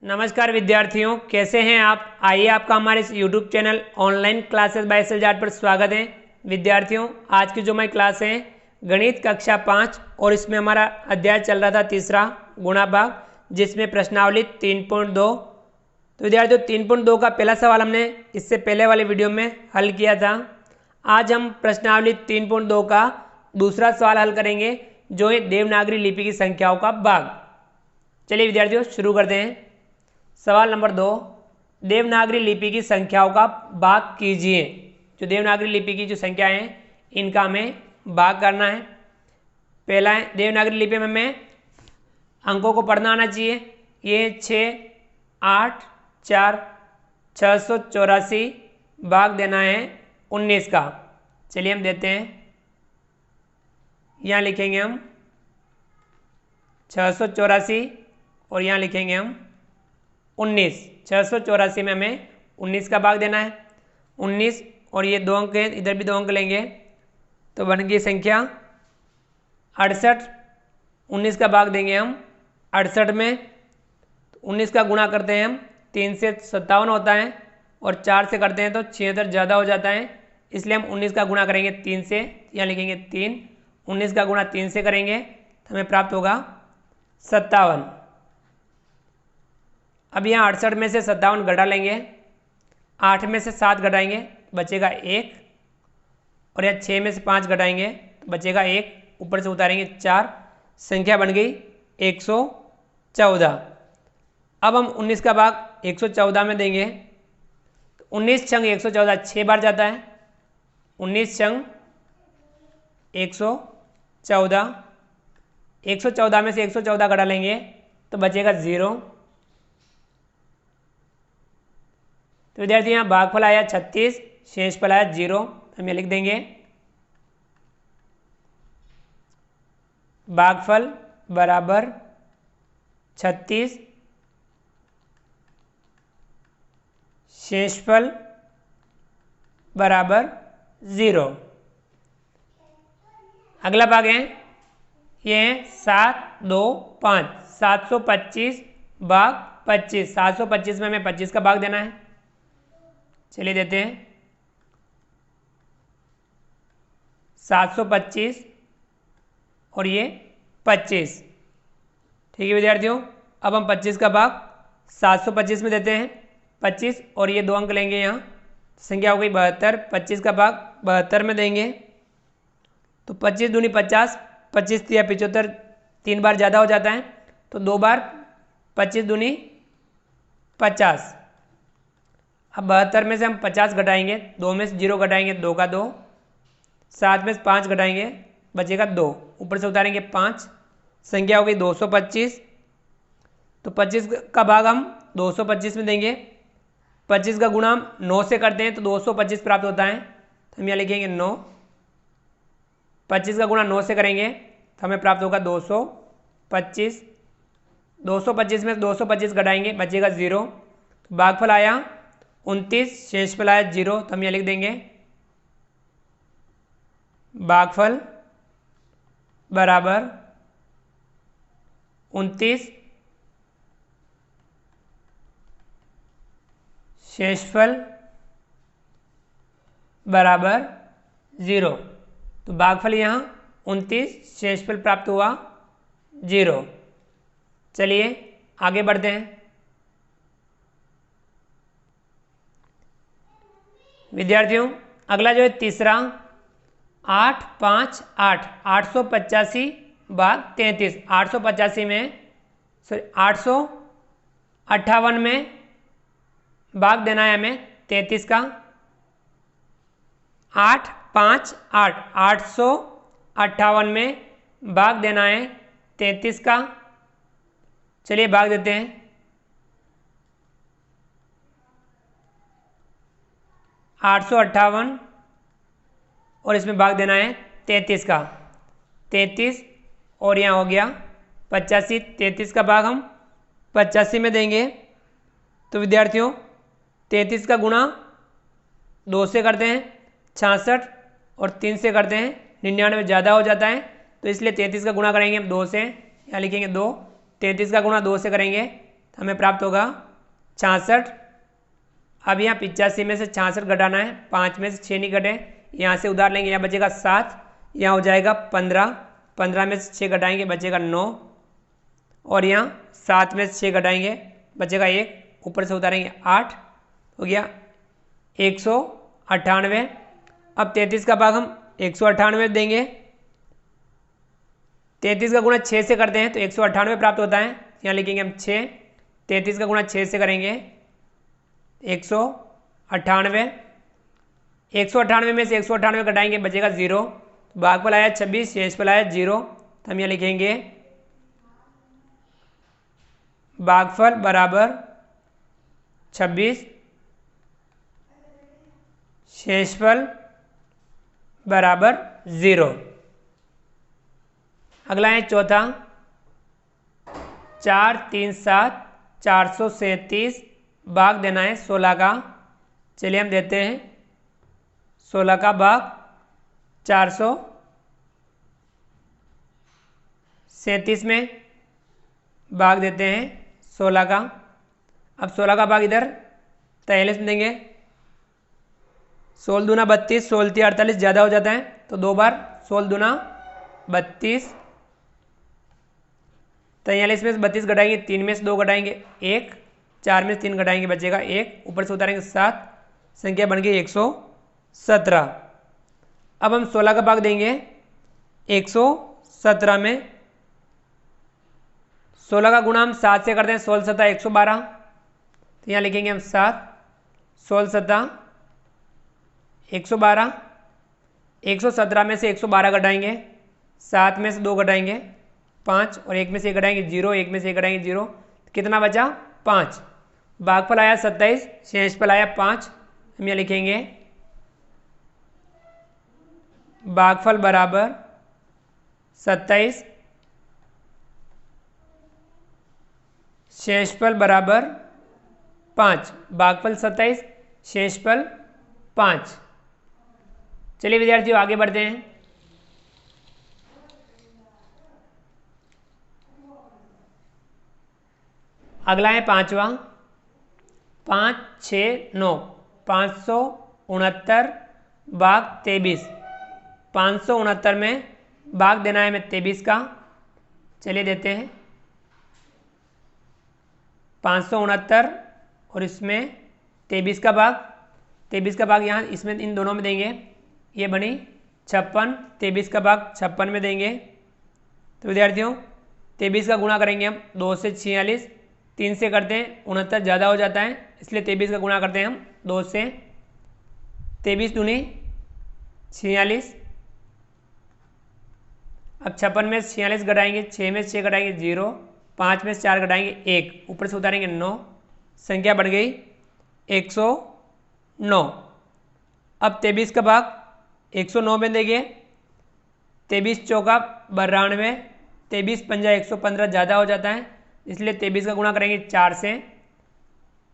नमस्कार विद्यार्थियों, कैसे हैं आप। आइए आपका हमारे इस YouTube channel online classes by S L Jat पर स्वागत है। विद्यार्थियों, आज की जो हमारी क्लास है गणित कक्षा 5 और इसमें हमारा अध्याय चल रहा था तीसरा गुणा भाग, जिसमें प्रश्नावली 3.2। तो विद्यार्थियों 3.2 का पहला सवाल हमने इससे पहले वाले वीडियो में हल किया था। आज हम प्रश्नावली 3.2 का दूसरा सवाल हल करेंगे, जो है देवनागरी लिपि की संख्याओं का भाग। चलिए विद्यार्थियों शुरू करते हैं। सवाल नंबर 2, देवनागरी लिपि की संख्याओं का भाग कीजिए। जो देवनागरी लिपि की जो संख्या है इनका हमें भाग करना है। पहला है देवनागरी लिपि में हमें अंकों को पढ़ना आना चाहिए। ये 6, 8, 4, 684 भाग देना है 19 का। चलिए हम देते हैं, यहाँ लिखेंगे हम 684 और यहाँ लिखेंगे हम 19। 684 में हमें 19 का भाग देना है। 19 और ये 2 अंक हैं, इधर भी 2 अंक लेंगे तो बन गई संख्या 68। 19 का भाग देंगे हम 68 में। 19 का गुणा करते हैं हम, 3 से 57 होता है और 4 से करते हैं तो 76 ज़्यादा हो जाता है, इसलिए हम 19 का गुणा करेंगे 3 से। यहाँ लिखेंगे 3। 19 का गुणा 3 से करेंगे तो हमें प्राप्त होगा 57। अब यहाँ 68 में से 57 घटा लेंगे, 8 में से 7 घटाएंगे बचेगा 1 और यहाँ 6 में से 5 घटाएंगे तो बचेगा 1, ऊपर से उतारेंगे 4, संख्या बन गई 114। अब हम 19 का भाग 114 में देंगे तो 19 छंग 114 6 बार जाता है। 19 छंग 114, 114 में से 114 घटा लेंगे तो बचेगा 0। तो विद्यार्थी यहाँ भागफल आया 36, शेषफल आया 0। हम ये लिख देंगे भागफल बराबर 36, शेषफल बराबर 0। अगला भाग है, ये है 7, 2, 5, 725 भाग 25। 725 में हमें 25 का भाग देना है। चलिए देते हैं 725 और ये 25। ठीक है विद्यार्थियों, अब हम 25 का भाग 725 में देते हैं 25 और ये 2 अंक लेंगे, यहाँ संख्या हो गई 72। 25 का भाग 72 में देंगे तो 25 दूनी 50, 25 या 75 3 बार ज़्यादा हो जाता है तो 2 बार 25 दूनी 50। अब 72 में से हम 50 घटाएंगे, 2 में से 0 घटाएंगे 2 का 2, 7 में से 5 घटाएंगे बचेगा 2, ऊपर से उतारेंगे 5, संख्या हो गई 225। तो 25 का भाग हम 225 में देंगे। 25 का गुणा हम 9 से करते हैं तो 225 प्राप्त होता है, तो हम यहाँ लिखेंगे 9। 25 का गुणा 9 से करेंगे तो हमें प्राप्त होगा 225। 225 में 225 घटाएंगे बचेगा 0। तो भागफल आया 29, शेषफल आया 0। तो हम यहाँ लिख देंगे भागफल बराबर 29, शेषफल बराबर 0। तो भागफल यहाँ 29, शेषफल प्राप्त हुआ 0। चलिए आगे बढ़ते हैं। विद्यार्थियों अगला जो है तीसरा 8, 5, 8, 885 भाग 33। 885 में 858 में भाग देना है हमें 33 का। 8, 5, 8, 858 में भाग देना है 33 का। चलिए भाग देते हैं। 858 और इसमें भाग देना है 33 का। 33 और यहाँ हो गया 85। 33 का भाग हम 85 में देंगे तो विद्यार्थियों 33 का गुणा 2 से करते हैं 66 और 3 से करते हैं 99 ज़्यादा हो जाता है, तो इसलिए 33 का गुणा करेंगे हम 2 से, यहाँ लिखेंगे 2। 33 का गुणा 2 से करेंगे तो हमें प्राप्त होगा 66। अब यहाँ 85 में से 66 घटाना है, 5 में से 6 नहीं घटे, यहाँ से उधार लेंगे, यहाँ बचेगा 7, यहाँ हो जाएगा 15, 15 में से 6 घटाएंगे बचेगा 9, और यहाँ 7 में से 6 घटाएंगे बचेगा 1, ऊपर से उतारेंगे 8, हो गया 198। अब 33 का भाग हम 198 देंगे, 33 का गुणा 6 से करते हैं तो 198 प्राप्त होता है। यहाँ लिखेंगे हम 6, 33 का गुणा 6 से करेंगे 198, 198 में से 198 घटाएंगे बचेगा 0, भागफल आया 26, शेषफल आया 0, तो हम यहाँ लिखेंगे भागफल बराबर 26, शेषफल बराबर 0। अगला है चौथा, 4, 3, 7, 437 भाग देना है 16 का। चलिए हम देते हैं 16 का भाग 437 में भाग देते हैं 16 का। अब 16 का भाग इधर 43 में देंगे, 16 दूना 32, 16 3 48 ज़्यादा हो जाता है तो 2 बार 16 दूना 32, 43 में से 32 घटाएंगे, 3 में से 2 घटाएंगे 1, 4 में से 3 घटाएंगे बचेगा 1, ऊपर से उतारेंगे 7, संख्या बन गई 117। अब हम 16 का भाग देंगे 117 में, 16 का गुणा हम 7 से करते हैं, 16 7 112, तो यहाँ लिखेंगे हम 7, 16 7 112, 117 में से 112 घटाएंगे, 7 में से 2 घटाएंगे 5, और 1 में से 1 घटाएंगे 0, 1 में से 1 घटाएंगे 0, कितना बचा 5। भागफल आया 27, शेषफल आया 5, हम यहाँ लिखेंगे भागफल बराबर 27, शेषफल बराबर 5, भागफल 27, शेषफल 5। चलिए विद्यार्थियों आगे बढ़ते हैं। अगला है पांचवा, 5, 6, 9, 569 भाग 23, 569 में भाग देना है हमें 23 का। चलिए देते हैं 569 और इसमें 23 का भाग, 23 का भाग यहाँ इसमें इन दोनों में देंगे, ये बनी 56, 23 का भाग 56 में देंगे। तो विद्यार्थियों 23 का गुणा करेंगे हम 2 से 46, 3 से करते हैं 69 ज़्यादा हो जाता है, इसलिए 23 का गुणा करते हैं हम 2 से, 23 दूनी 46। अब 56 में 46 घटाएंगे, 6 में 6 घटाएंगे 0, 5 में 4 घटाएंगे 1, ऊपर से उतारेंगे 9, संख्या बढ़ गई 109। अब 23 का भाग 109 में देंगे, 23 चौका 92, 23 पंजा 115 ज़्यादा हो जाता है, इसलिए 23 का गुणा करेंगे 4 से,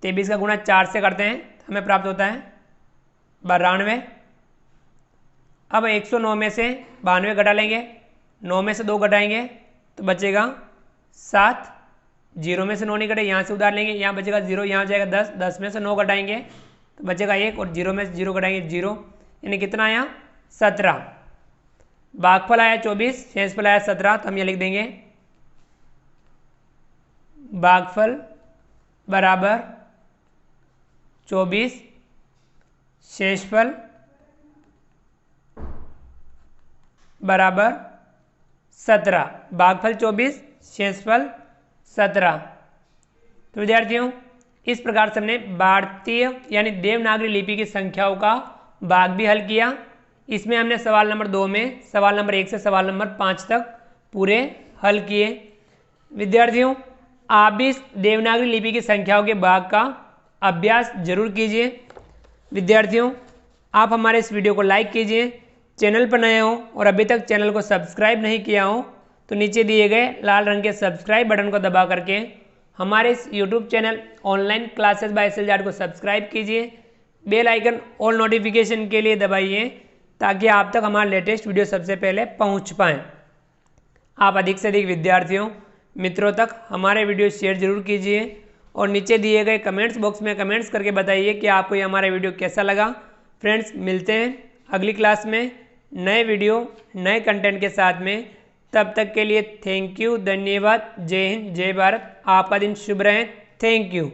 23 का गुणा 4 से करते हैं हमें प्राप्त होता है 92। अब 109 में से 92 घटा लेंगे, 9 में से 2 घटाएंगे तो बचेगा 7, 0 में से 9 नहीं घटे, यहाँ से उधार लेंगे, यहाँ बचेगा 0, यहाँ जाएगा 10, 10 में से 9 घटाएंगे तो बचेगा 1, और 0 में से 0 घटाएंगे 0, यानी कितना आया 17। भागफल आया 24, शेषफल आया 17, तो हम ये लिख देंगे भागफल बराबर 24, शेषफल बराबर 17, भागफल 24, शेषफल 17। तो विद्यार्थियों इस प्रकार से हमने भारतीय यानी देवनागरी लिपि की संख्याओं का भाग भी हल किया। इसमें हमने सवाल नंबर 2 में सवाल नंबर 1 से सवाल नंबर 5 तक पूरे हल किए। विद्यार्थियों आप भी इस देवनागरी लिपि की संख्याओं के भाग का अभ्यास जरूर कीजिए। विद्यार्थियों आप हमारे इस वीडियो को लाइक कीजिए, चैनल पर नए हो और अभी तक चैनल को सब्सक्राइब नहीं किया हो तो नीचे दिए गए लाल रंग के सब्सक्राइब बटन को दबा करके हमारे इस YouTube channel online classes bye SLJART को सब्सक्राइब कीजिए। बेल आइकन ऑल नोटिफिकेशन के लिए दबाइए ताकि आप तक हमारा लेटेस्ट वीडियो सबसे पहले पहुंच पाएँ। आप अधिक से अधिक विद्यार्थियों मित्रों तक हमारे वीडियो शेयर जरूर कीजिए और नीचे दिए गए कमेंट्स बॉक्स में कमेंट्स करके बताइए कि आपको ये हमारा वीडियो कैसा लगा। फ्रेंड्स, मिलते हैं अगली क्लास में नए वीडियो नए कंटेंट के साथ में। तब तक के लिए थैंक यू, धन्यवाद, जय हिंद, जय भारत। आपका दिन शुभ रहे। Thank you.